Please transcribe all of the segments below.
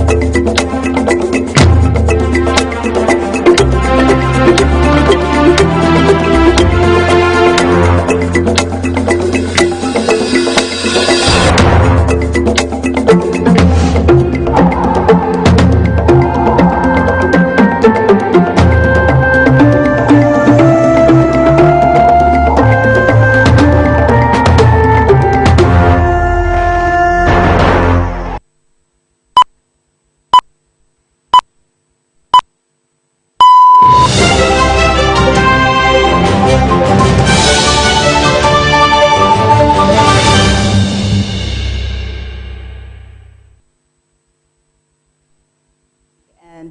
And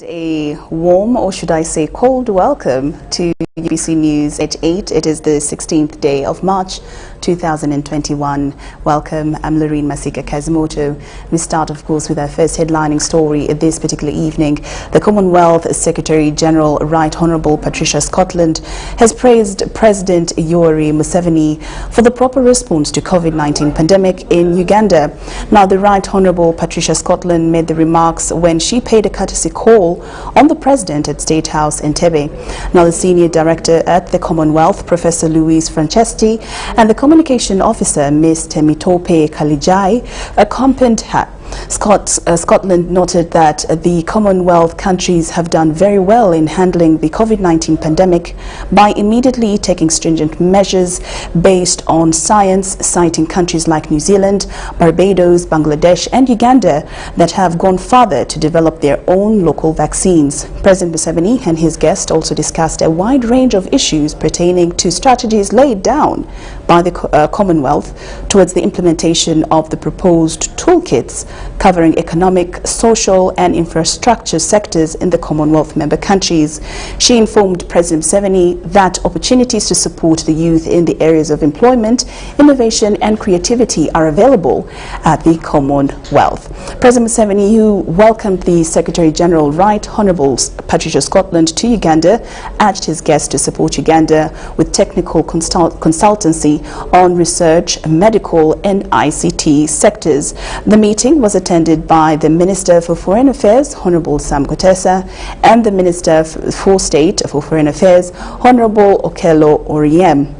a warm, or should I say cold, welcome to UBC News at 8. It is the 16th day of March 2021. Welcome. I'm Lorene Masika Kazimoto. We start, of course, with our first headlining story this particular evening. The Commonwealth Secretary General, Right Honourable Patricia Scotland, has praised President Yoweri Museveni for the proper response to COVID-19 pandemic in Uganda. Now, the Right Honourable Patricia Scotland made the remarks when she paid a courtesy call on the President at State House in Entebbe. Now, the Senior Director at the Commonwealth, Professor Louise Franceschi, and the Communication Officer, Ms. Temitope Kalijai, accompanied her. Scotland noted that the Commonwealth countries have done very well in handling the COVID-19 pandemic by immediately taking stringent measures based on science, citing countries like New Zealand, Barbados, Bangladesh and Uganda that have gone further to develop their own local vaccines. President Museveni and his guest also discussed a wide range of issues pertaining to strategies laid down by the Commonwealth towards the implementation of the proposed toolkits covering economic, social and infrastructure sectors in the Commonwealth member countries. She informed President Museveni that opportunities to support the youth in the areas of employment, innovation and creativity are available at the Commonwealth. President Museveni, who welcomed the Secretary General, Right Honourable Patricia Scotland, to Uganda, urged his guests to support Uganda with technical consultancy on research, medical and ICT sectors. The meeting was attended by the Minister for Foreign Affairs, Honourable Sam Kutesa, and the Minister for State for Foreign Affairs, Honourable Okello Oriem,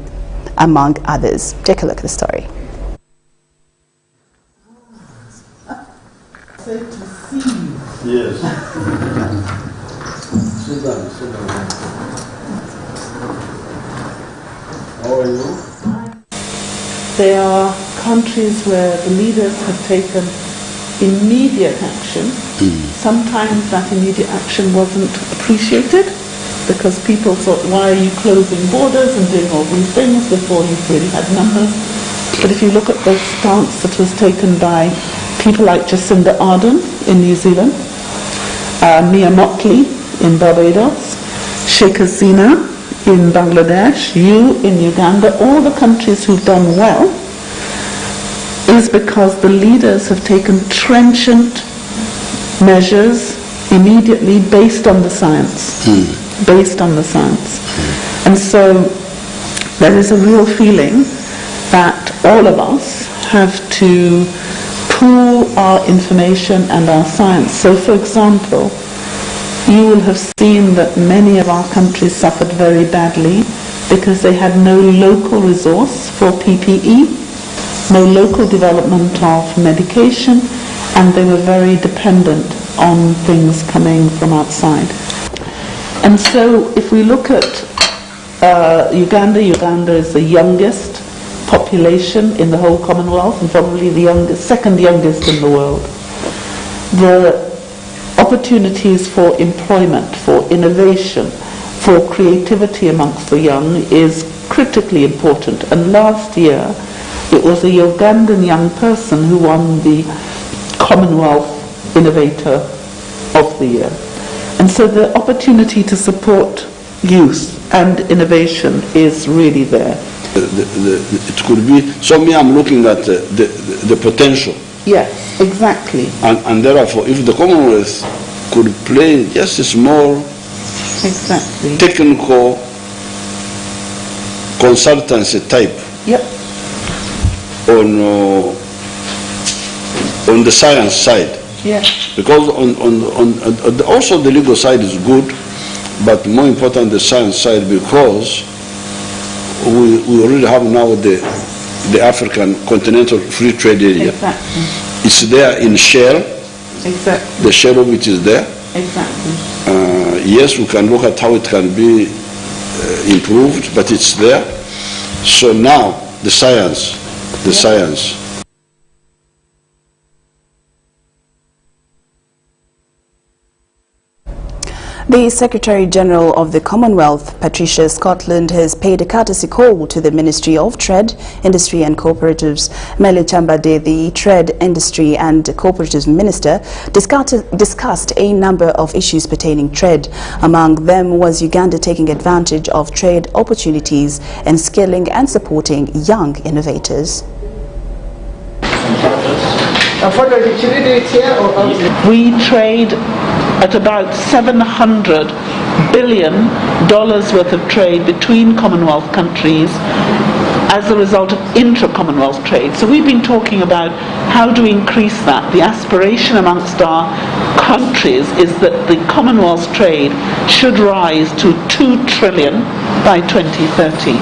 among others. Take a look at the story. Yes. Sit down, sit down. How are you? There are countries where the leaders have taken immediate action. Sometimes that immediate action wasn't appreciated because people thought, why are you closing borders and doing all these things before you've really had numbers? But if you look at the stance that was taken by people like Jacinda Ardern in New Zealand, Mia Mottley in Barbados, Sheikh Hasina in Bangladesh, you in Uganda, all the countries who've done well, is because the leaders have taken trenchant measures immediately based on the science. Based on the science. And so there is a real feeling that all of us have to pool our information and our science. So for example, you will have seen that many of our countries suffered very badly because they had no local resource for PPE, no local development of medication, and they were very dependent on things coming from outside. And so if we look at Uganda is the youngest population in the whole Commonwealth and probably the youngest, second youngest in the world. The opportunities for employment, for innovation, for creativity amongst the young is critically important. And last year, it was a Ugandan young person who won the Commonwealth Innovator of the Year. And so the opportunity to support youth and innovation is really there. It could be, so me I'm looking at the potential. Yes, exactly. And therefore, if the Commonwealth could play just a small technical consultancy type on the science side, Yeah. Because also the legal side is good, but more important the science side, because we already have now the African Continental Free Trade Area. Exactly. It's there in shell. Exactly. The shell of it is there. Exactly. Yes, we can look at how it can be improved, but it's there. So now the science. The Secretary-General of the Commonwealth, Patricia Scotland, has paid a courtesy call to the Ministry of Trade, Industry and Cooperatives. Mele Chambade, the Trade, Industry and Cooperatives Minister, discussed a number of issues pertaining trade. Among them was Uganda taking advantage of trade opportunities and skilling and supporting young innovators. We trade at about $700 billion worth of trade between Commonwealth countries as a result of intra-Commonwealth trade. So we've been talking about how to increase that. The aspiration amongst our countries is that the Commonwealth trade should rise to $2 trillion by 2030.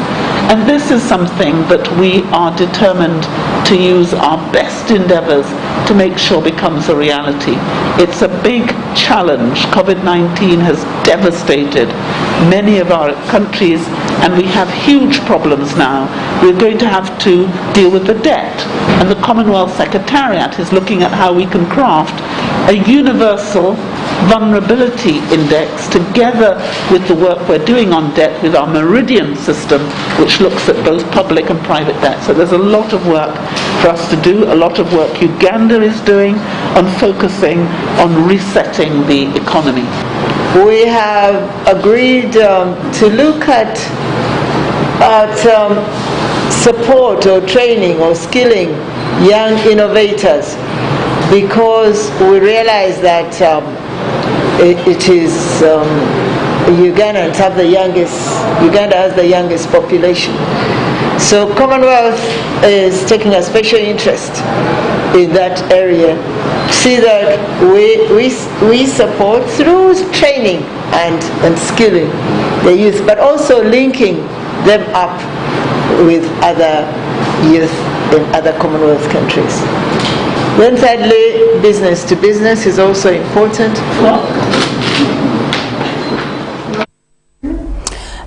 And this is something that we are determined to use our best endeavors to make sure becomes a reality. It's a big challenge. COVID-19 has devastated many of our countries, and we have huge problems now. We're going to have to deal with the debt, and the Commonwealth Secretariat is looking at how we can craft a universal vulnerability index together with the work we're doing on debt with our Meridian system, which looks at both public and private debt. So there's a lot of work for us to do, a lot of work Uganda is doing on focusing on resetting the economy. We have agreed to look at support or training or skilling young innovators, because we realize that it is Uganda has the youngest population. So Commonwealth is taking a special interest in that area. See that we support through training and skilling the youth, but also linking them up with other youth in other Commonwealth countries. Then thirdly, business to business is also important.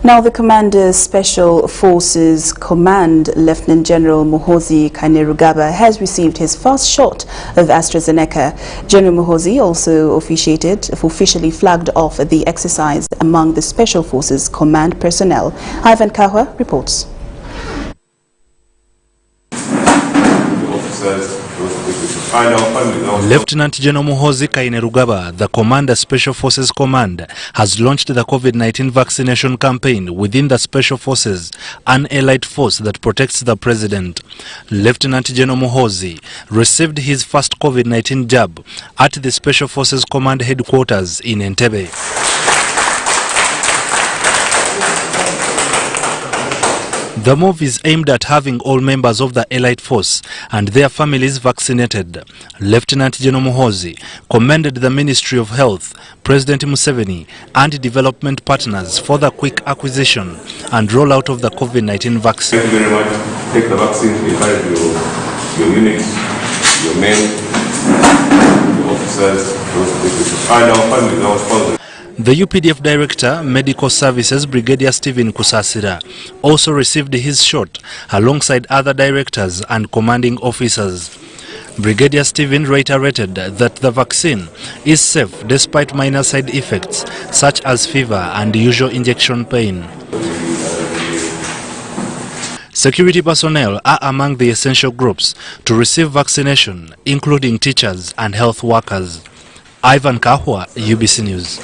Now, the Commander Special Forces Command, Lieutenant General Muhoozi Kainerugaba, has received his first shot of AstraZeneca. General Muhoozi also officially flagged off the exercise among the Special Forces Command personnel. Ivan Kahwa reports. Lieutenant General Muhoozi Kainerugaba, the Commander Special Forces Command, has launched the COVID-19 vaccination campaign within the Special Forces, an elite force that protects the President. Lieutenant General Muhoozi received his first COVID-19 jab at the Special Forces Command headquarters in Entebbe. The move is aimed at having all members of the elite force and their families vaccinated. Lieutenant General Muhoozi commended the Ministry of Health, President Museveni, and development partners for the quick acquisition and rollout of the COVID-19 vaccine. Thank you very much. Take the vaccine, encourage your units, your men, your officers, and our families, our sponsors. The UPDF Director, Medical Services, Brigadier Stephen Kusasira, also received his shot alongside other directors and commanding officers. Brigadier Stephen reiterated that the vaccine is safe despite minor side effects such as fever and usual injection pain. Security personnel are among the essential groups to receive vaccination, including teachers and health workers. Ivan Kahwa, UBC News.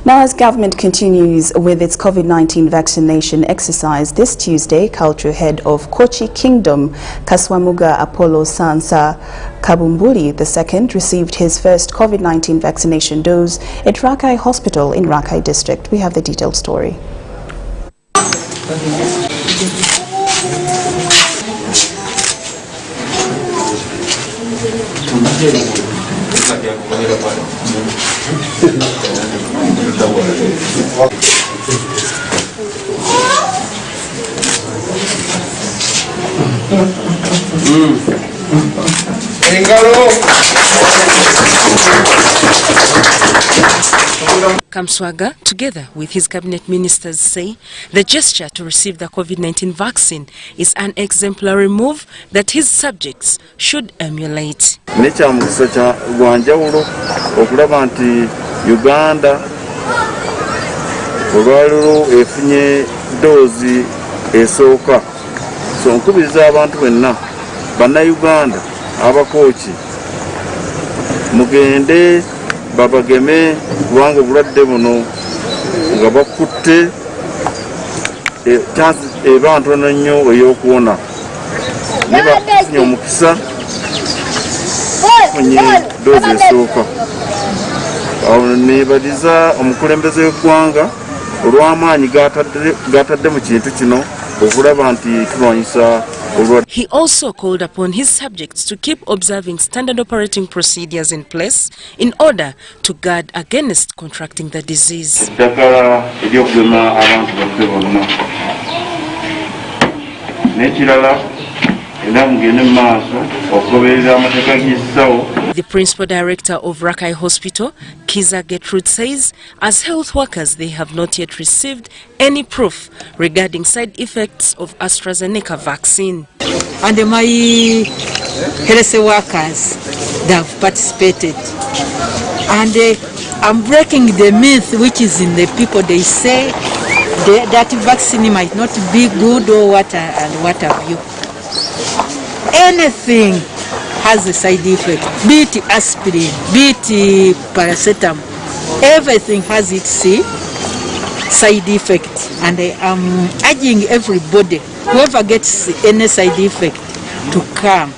Now, as government continues with its COVID-19 vaccination exercise this Tuesday, cultural head of Kochi Kingdom, Kaswamuga Apollo Sansa Kabumbuli II, received his first COVID-19 vaccination dose at Rakai Hospital in Rakai District. We have the detailed story. Kamswaga, together with his cabinet ministers, say the gesture to receive the COVID-19 vaccine is an exemplary move that his subjects should emulate. Nekyamukiso kya gwanjawulo okulaba nti Uganda olwaliro efunye doozi esooka. So nkubiriza abantu benna bannayuganda abakooki mugende babageme kubanga obulwadde buno nga bakutte chance eba ntono nnyo ey'okuwona. Niba bafunye omukisa bafunye doozi esooka. Awo neebaliza omukulembeze w'eggwanga olw'amaanyi gatadde mu kintu kino okulaba nti tulwanyisa olwadde. He also called upon his subjects to keep observing standard operating procedures in place in order to guard against contracting the disease. Eddagala ery'okugema abantu baffe bonna n'ekirala era mugende mu maaso okugoberera amateeka g'essawo. The principal director of Rakai Hospital, Kiza Gertrude, says as health workers they have not yet received any proof regarding side effects of AstraZeneca vaccine. And my health workers, they have participated. And I'm breaking the myth which is in the people. They say that vaccine might not be good or what and what have you. Anything has a side effect, be it aspirin, be it paracetamol, everything has its side effect. And I am urging everybody, whoever gets any side effect, to come.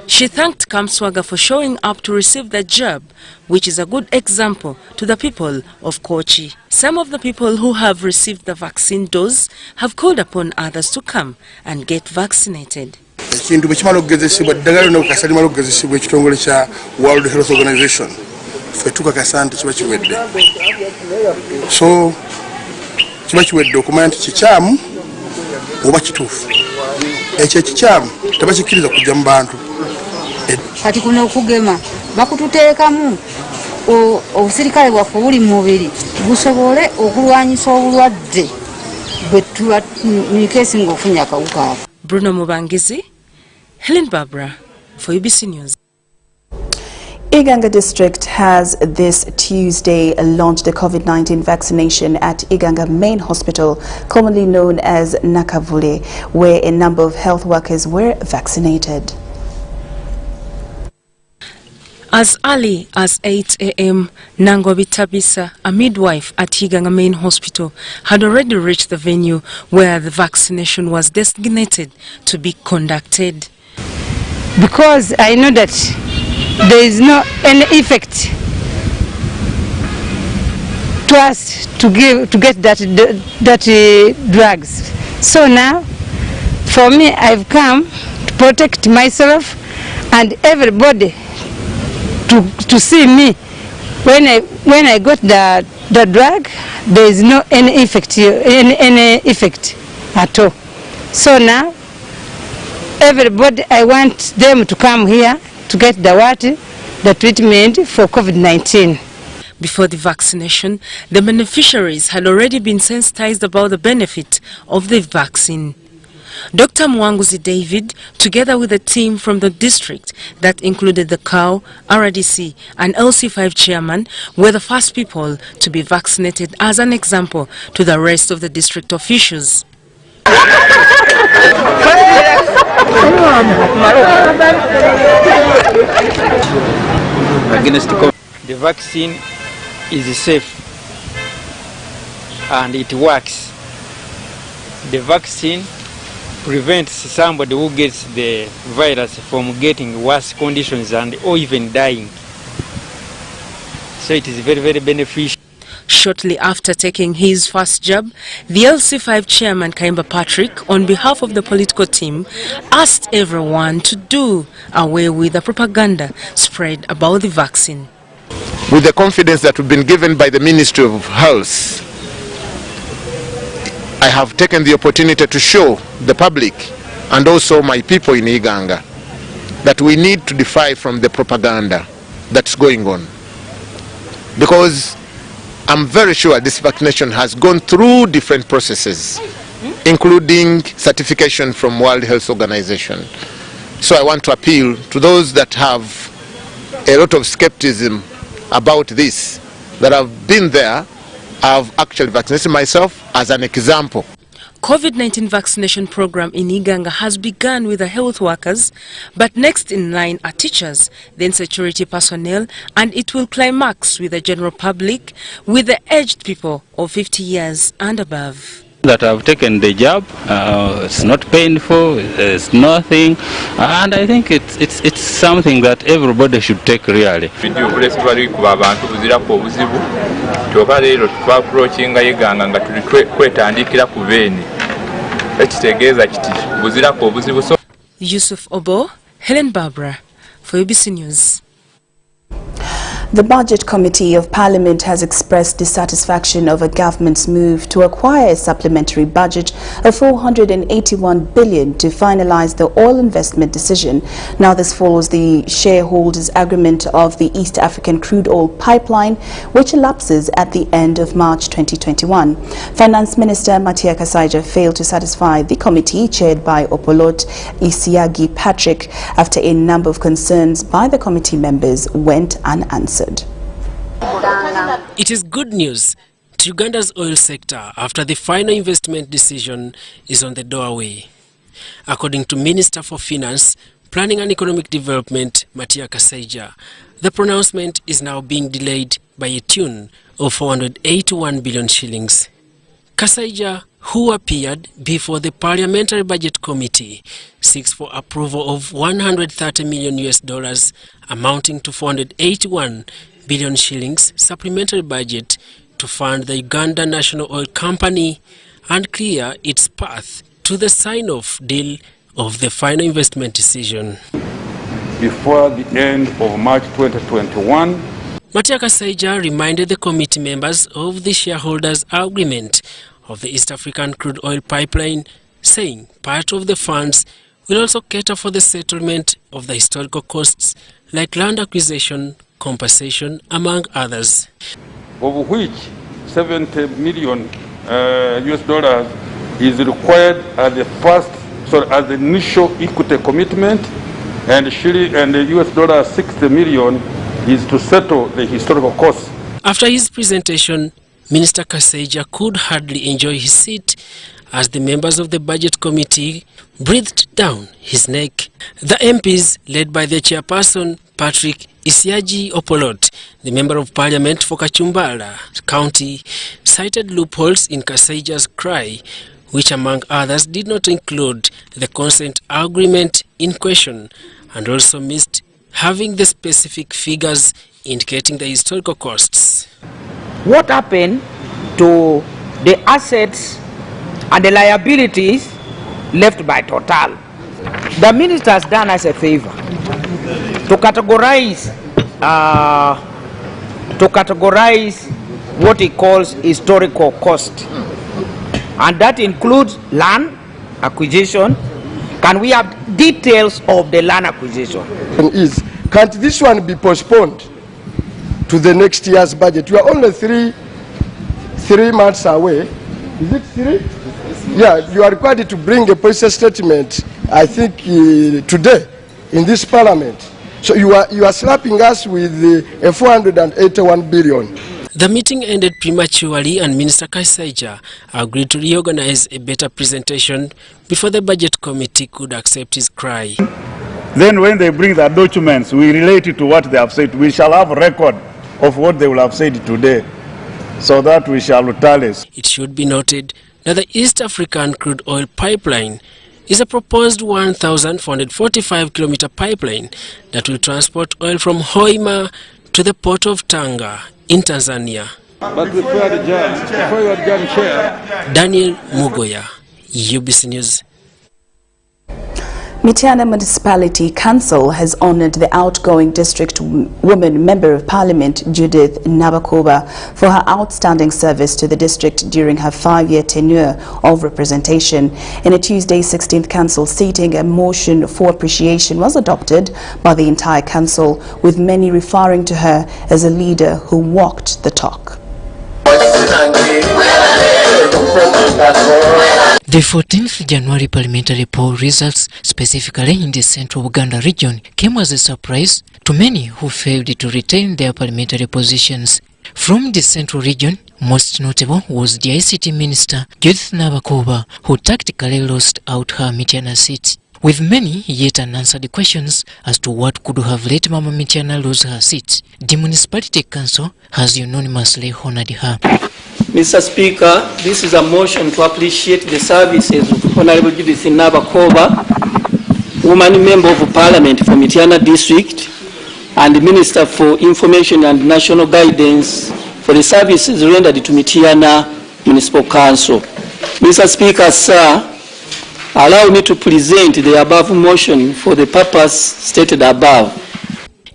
She thanked Kamswaga for showing up to receive the jab, which is a good example to the people of Kochi. Some of the people who have received the vaccine dose have called upon others to come and get vaccinated. Ekintu bwekimala okugezesebwa eddagala lino bukasa limala okugezesebwa ekitongole kya World Health Organization ffe tukakasa nti kiba kiwedde. So kiba kiwedde okumanya nti kikyamu oba kituufu. Ekyo ekikyamu tebakikkiriza kujja mu bantu. Kati kuno okugema bakututeekamu obusirikale bwaffe buli mu mubiri gusobole okulwanyisa obulwadde bwe tuba mikeesi ng'ofunye akawuka ako. Bruno Mubangizi, Helen Barbara for UBC News. Iganga district has this Tuesday launched the COVID-19 vaccination at Iganga Main Hospital, commonly known as Nakavule, where a number of health workers were vaccinated. As early as 8 a.m., Nangobi Tabisa, a midwife at Iganga Main Hospital, had already reached the venue where the vaccination was designated to be conducted. Because I know that there is no any effect to us to get that drugs. So now, for me, I've come to protect myself and everybody to see me. When I got the drug, there is no any effect at all. So now, everybody, I want them to come here to get the treatment for COVID-19. Before the vaccination, the beneficiaries had already been sensitized about the benefit of the vaccine. Dr. Mwanguzi David, together with a team from the district that included the COW, RDC and LC5 chairman, were the first people to be vaccinated as an example to the rest of the district officials. The vaccine is safe and it works. The vaccine prevents somebody who gets the virus from getting worse conditions or even dying. So it is very, very beneficial. Shortly after taking his first jab, the LC5 chairman Kaimba Patrick, on behalf of the political team, asked everyone to do away with the propaganda spread about the vaccine. With the confidence that we've been given by the Ministry of Health, I have taken the opportunity to show the public and also my people in Iganga that we need to defy from the propaganda that's going on. Because I'm very sure this vaccination has gone through different processes, including certification from World Health Organization. So I want to appeal to those that have a lot of skepticism about this, that have been there. I've actually vaccinated myself as an example. COVID-19 vaccination program in Iganga has begun with the health workers, but next in line are teachers, then security personnel, and it will climax with the general public, with the aged people of 50 years and above. That I've taken the jab, it's not painful, it's nothing, and I think it's something that everybody should take really. Yusuf Obo, Helen Barbara, for UBC News. The Budget Committee of Parliament has expressed dissatisfaction over government's move to acquire a supplementary budget of 481 billion to finalize the oil investment decision. Now this follows the shareholders' agreement of the East African crude oil pipeline, which elapses at the end of March 2021. Finance Minister Matia Kasaija failed to satisfy the committee chaired by Opolot Isiagi Patrick after a number of concerns by the committee members went unanswered. It is good news to Uganda's oil sector after the final investment decision is on the doorway. According to Minister for Finance, Planning and Economic Development, Matia Kasaija, the pronouncement is now being delayed by a tune of 481 billion shillings. Kasaija, who appeared before the Parliamentary Budget Committee, seeks for approval of $130 million amounting to 481 billion shillings supplementary budget to fund the Uganda National Oil Company and clear its path to the sign-off deal of the final investment decision. Before the end of March 2021, Matia Kasaija reminded the committee members of the shareholders' agreement of the East African crude oil pipeline, saying part of the funds will also cater for the settlement of the historical costs like land acquisition, compensation, among others. Of which 70 million US dollars is required as the initial equity commitment, and the US dollar 60 million is to settle the historical costs. After his presentation, Minister Kasaija could hardly enjoy his seat as the members of the Budget Committee breathed down his neck. The MPs, led by the chairperson, Patrick Isiagi Opolot, the Member of Parliament for Kachumbala County, cited loopholes in Kasaija's cry, which among others did not include the consent agreement in question and also missed having the specific figures indicating the historical costs. What happened to the assets and the liabilities left by Total? The minister has done us a favor to categorize what he calls historical cost, and that includes land acquisition. Can we have details of the land acquisition? Can't this one be postponed to the next year's budget? You are only three months away. Is it 3? Yeah, you are required to bring a policy statement, I think, today in this parliament. So you are slapping us with a 481 billion. The meeting ended prematurely and Minister Kasaija agreed to reorganize a better presentation before the Budget Committee could accept his cry. Then when they bring the documents, we relate it to what they have said. We shall have a record of what they will have said today, so that we shall tally. It should be noted that the East African crude oil pipeline is a proposed 1,445-kilometer pipeline that will transport oil from Hoima to the port of Tanga in Tanzania. But before the judge, Chair. Daniel Mugoya, UBC News. Mityana Municipality Council has honoured the outgoing district woman Member of Parliament Judith Nabakoba for her outstanding service to the district during her 5-year tenure of representation. In a Tuesday 16th council sitting, a motion for appreciation was adopted by the entire council, with many referring to her as a leader who walked the talk. The 14th January parliamentary poll results, specifically in the central Uganda region, came as a surprise to many who failed to retain their parliamentary positions. From the central region, most notable was the ICT minister Judith Nabakoba, who tactically lost out her Mityana seat, with many yet unanswered questions as to what could have let Mama Mityana lose her seat. The municipality council has unanimously honoured her. Mr. Speaker, this is a motion to appreciate the services of Honorable Judith Nabakoba, woman member of Parliament for Mityana District and Minister for Information and National Guidance, for the services rendered to Mityana Municipal Council. Mr. Speaker, sir, allow me to present the above motion for the purpose stated above.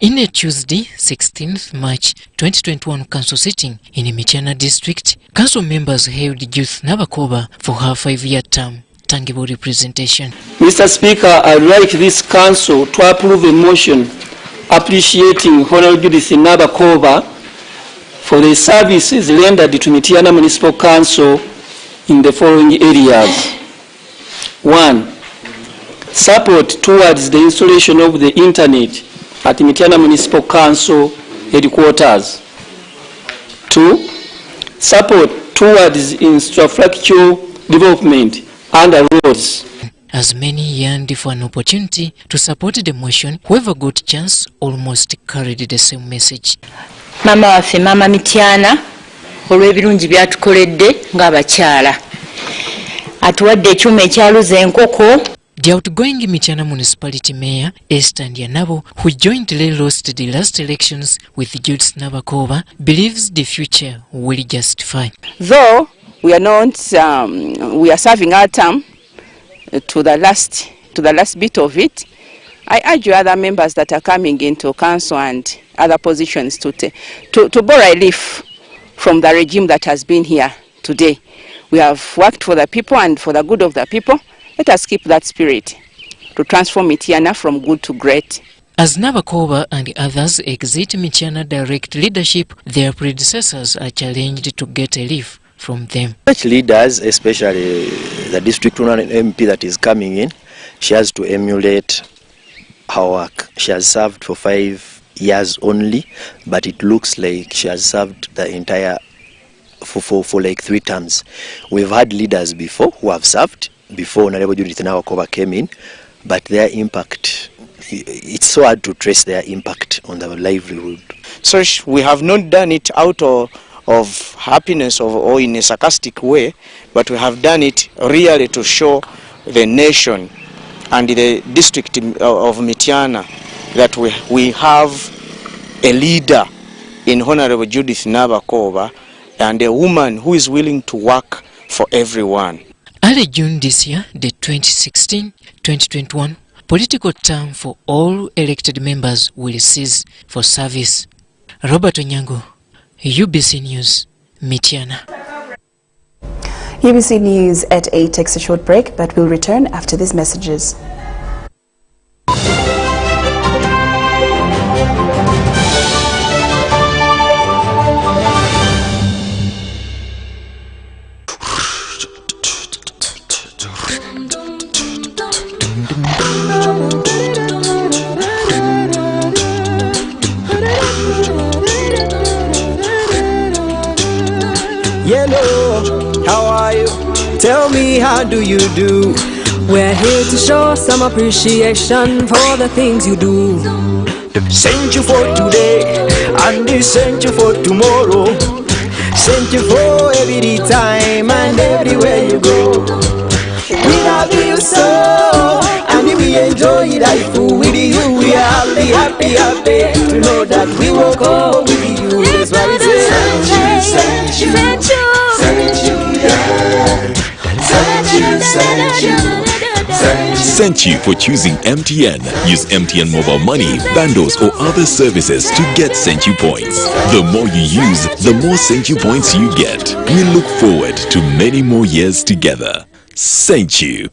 In a Tuesday, 16th March 2021 council sitting in Mityana district, council members hailed Judith Nabakoba for her 5-year term. Tangible representation. Mr. Speaker, I would like this council to approve a motion appreciating Honorable Judith Nabakoba for the services rendered to Mityana Municipal Council in the following areas. 1. Support towards the installation of the internet at Mityana Municipal Council headquarters. 2. Support towards infrastructure development under roads. As many yearned for an opportunity to support the motion, whoever got chance almost carried the same message. Mama waffe Mama Mityana olw'ebirungi byatukoledde ng'abakyala. Atuwadde ekyuma ekyaluza enkoko. The outgoing Mityana Municipality Mayor Esther Ndianabo, who jointly lost the last elections with Judith Nabakoba, believes the future will justify. Though we are not, we are serving our term to the last bit of it, I urge other members that are coming into council and other positions to borrow a leaf from the regime that has been here today. We have worked for the people and for the good of the people. Let us keep that spirit to transform Mityana from good to great. As Nabakoba and others exit Mityana direct leadership, their predecessors are challenged to get a leaf from them. Such leaders, especially the district MP that is coming in, she has to emulate her work. She has served for 5 years only, but it looks like she has served the entire for like 3 terms. We've had leaders before who have served before Honorable Judith Nabakoba came in, but their impact, it's so hard to trace their impact on the livelihood. So we have not done it out of happiness or in a sarcastic way, but we have done it really to show the nation and the district of Mityana that we have a leader in Honorable Judith Nabakoba and a woman who is willing to work for everyone. Early June this year, the 2016-2021 political term for all elected members will cease for service. Robert Onyango, UBC News, Mityana. UBC News at 8 takes a short break, but we'll return after these messages. Yellow, how are you? Tell me, how do you do? We're here to show some appreciation for the things you do. Sent you for today, and they sent you for tomorrow. Sent you for every time and everywhere you go. We love you so, and we enjoy life with you. We are happy to know that we will go with you. That's why we say, sent you, yeah. Sent you, Thank you for choosing MTN. Use MTN mobile money, bundles or other services to get Thank you points. The more you use, the more Thank you points you get. We look forward to many more years together. Thank you.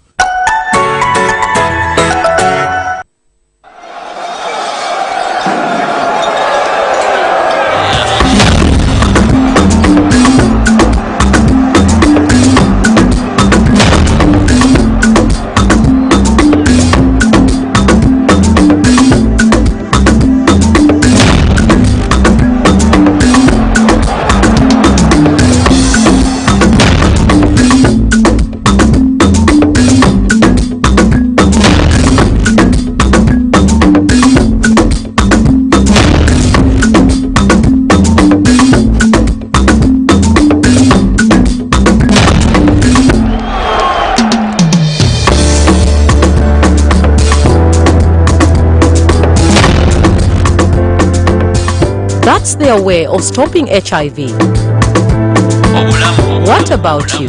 That's their way of stopping HIV. What about you?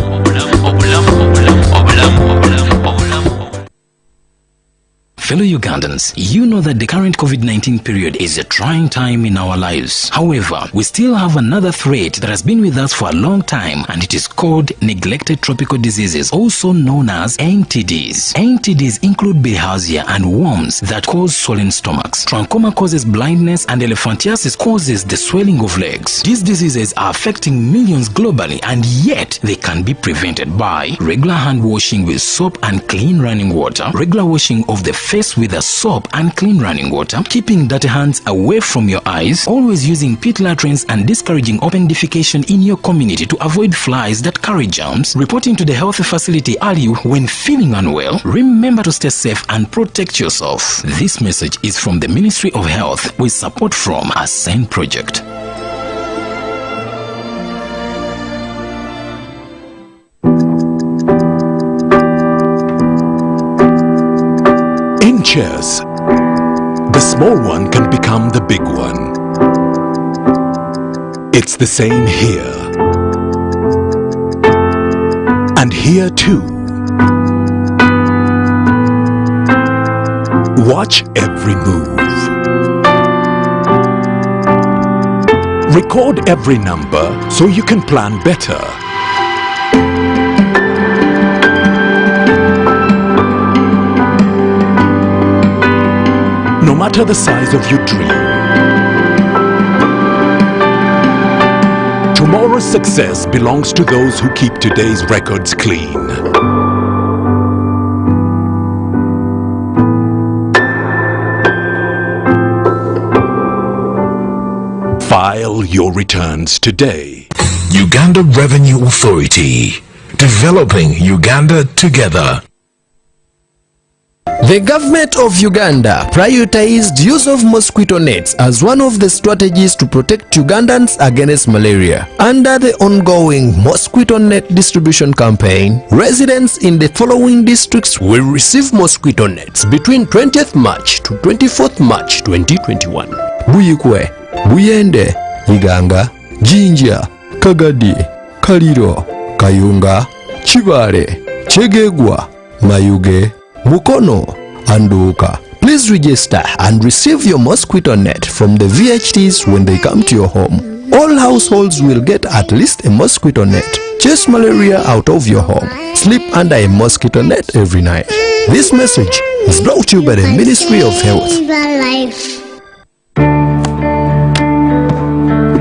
Fellow Ugandans, you know that the current COVID-19 period is a trying time in our lives. However, we still have another threat that has been with us for a long time, and it is called neglected tropical diseases, also known as NTDs. NTDs include bilharzia and worms that cause swollen stomachs. Trachoma causes blindness, and elephantiasis causes the swelling of legs. These diseases are affecting millions globally, and yet they can be prevented by regular hand washing with soap and clean running water, regular washing of the face with a soap and clean running water, keeping dirty hands away from your eyes, always using pit latrines, and discouraging open defecation in your community to avoid flies that carry germs, reporting to the health facility early when feeling unwell. Remember to stay safe and protect yourself. This message is from the Ministry of Health with support from a SEN project. In chess, the small one can become the big one. It's the same here. And here too. Watch every move. Record every number so you can plan better. No matter the size of your dream, tomorrow's success belongs to those who keep today's records clean. File your returns today. Uganda Revenue Authority, developing Uganda together. The government of Uganda prioritized use of mosquito nets as one of the strategies to protect Ugandans against malaria. Under the ongoing mosquito net distribution campaign, residents in the following districts will receive mosquito nets between 20th March to 24th March 2021. Buyikwe, Buyende, Iganga, Jinja, Kagadi, Kaliro, Kayunga, Chibale, Chegegwa, Mayuge, Mukono, and Uka. Please register and receive your mosquito net from the VHTs when they come to your home. All households will get at least a mosquito net. Chase malaria out of your home. Sleep under a mosquito net every night. This message is brought to you by the Ministry of Health.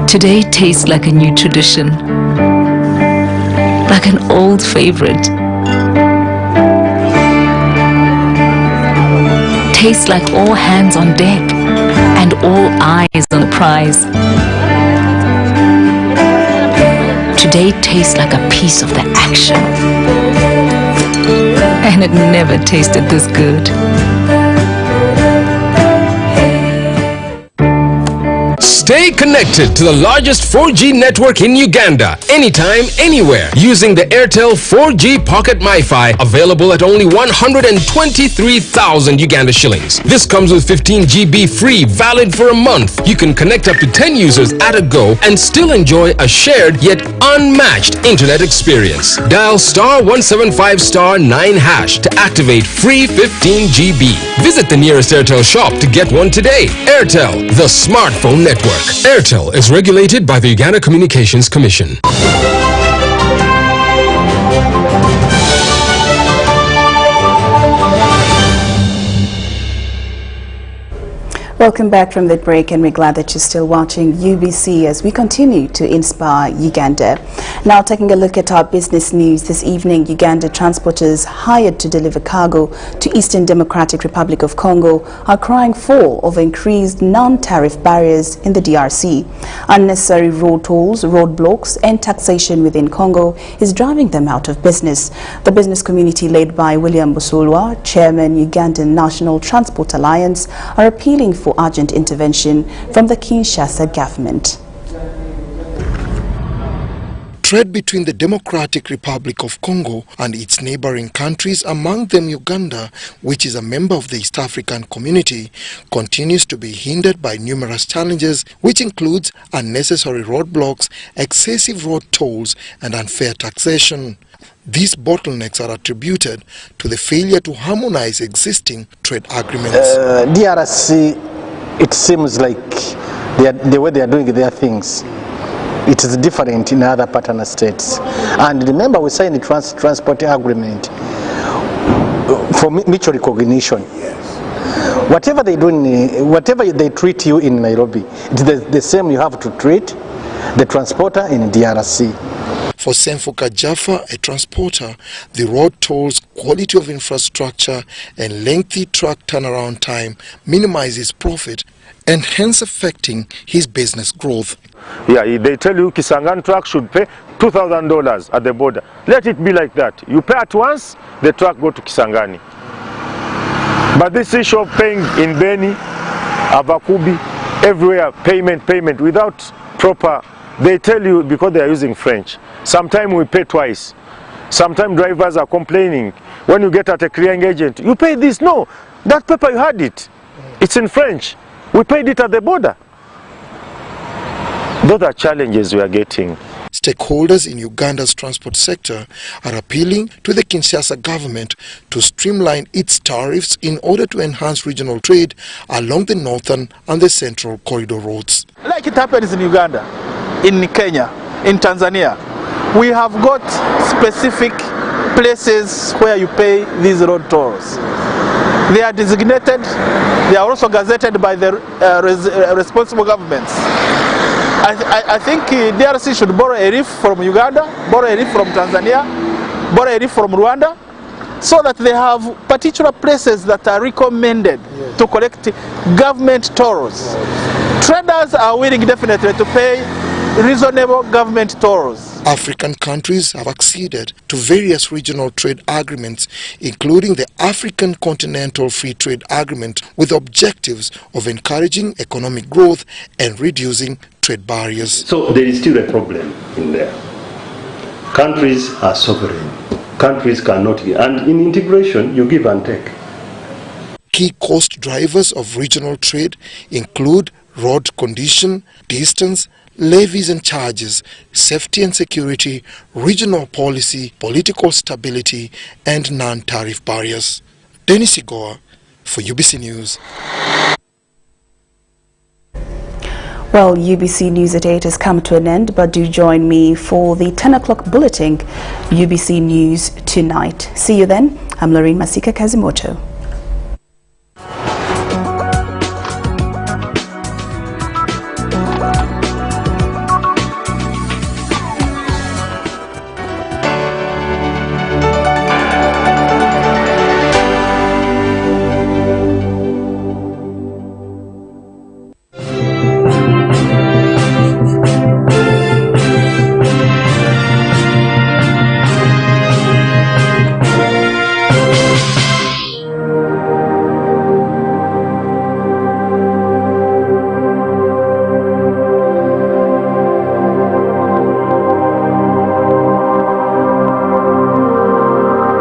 Today tastes like a new tradition, like an old favorite. Tastes like all hands on deck and all eyes on the prize. Today tastes like a piece of the action, and it never tasted this good. Stay Stay connected to the largest 4G network in Uganda, anytime, anywhere, using the Airtel 4G Pocket MiFi, available at only 123,000 Uganda shillings. This comes with 15 GB free, valid for a month. You can connect up to 10 users at a go and still enjoy a shared yet unmatched internet experience. Dial *175*9# to activate free 15 GB. Visit the nearest Airtel shop to get one today. Airtel, the smartphone network. Airtel is regulated by the Uganda Communications Commission. Welcome back from the break, and we're glad that you're still watching UBC as we continue to inspire Uganda. Now taking a look at our business news this evening, Uganda transporters hired to deliver cargo to Eastern Democratic Republic of Congo are crying foul over increased non-tariff barriers in the DRC. Unnecessary road tolls, roadblocks and taxation within Congo is driving them out of business. The business community led by William Busulwa, Chairman Ugandan National Transport Alliance, are appealing for urgent intervention from the Kinshasa government. Trade between the Democratic Republic of Congo and its neighboring countries, among them Uganda, which is a member of the East African Community, continues to be hindered by numerous challenges, which includes unnecessary roadblocks, excessive road tolls and unfair taxation. These bottlenecks are attributed to the failure to harmonize existing trade agreements. DRC, it seems like the way they are doing their things, it is different in other partner states. And remember, we signed the transport agreement for mutual recognition. Whatever they do, whatever they treat you in Nairobi, it's the same you have to treat the transporter in DRC. For Semfuka Jaffa, a transporter, the road tolls, quality of infrastructure and lengthy truck turnaround time minimizes profit and hence affecting his business growth. Yeah, they tell you Kisangani truck should pay $2,000 at the border. Let it be like that. You pay at once, the truck go to Kisangani. But this issue of paying in Beni, Abakubi, everywhere, payment without proper, they tell you because they are using French. Sometimes we pay twice. Sometimes drivers are complaining. When you get at a clearing agent, you pay this. No, that paper you had it. It's in French. We paid it at the border. Those are challenges we are getting. Stakeholders in Uganda's transport sector are appealing to the Kinshasa government to streamline its tariffs in order to enhance regional trade along the northern and the central corridor roads. Like it happens in Uganda, in Kenya, in Tanzania, we have got specific places where you pay these road tolls. They are designated, they are also gazetted by the responsible governments. I think DRC should borrow a reef from Uganda, borrow a reef from Tanzania, borrow a reef from Rwanda, so that they have particular places that are recommended to collect government tolls. Traders are willing definitely to pay reasonable government tolls. African countries have acceded to various regional trade agreements, including the African Continental Free Trade Agreement, with objectives of encouraging economic growth and reducing trade barriers. So there is still a problem in there. Countries are sovereign. Countries cannot, and in integration you give and take. Key cost drivers of regional trade include road condition, distance, levies and charges, safety and security, regional policy, political stability, and non-tariff barriers. Dennis Igoa for UBC News. Well, UBC News at 8 has come to an end, but do join me for the 10 o'clock bulletin, UBC News Tonight. See you then. I'm Lorraine Masika Kazimoto.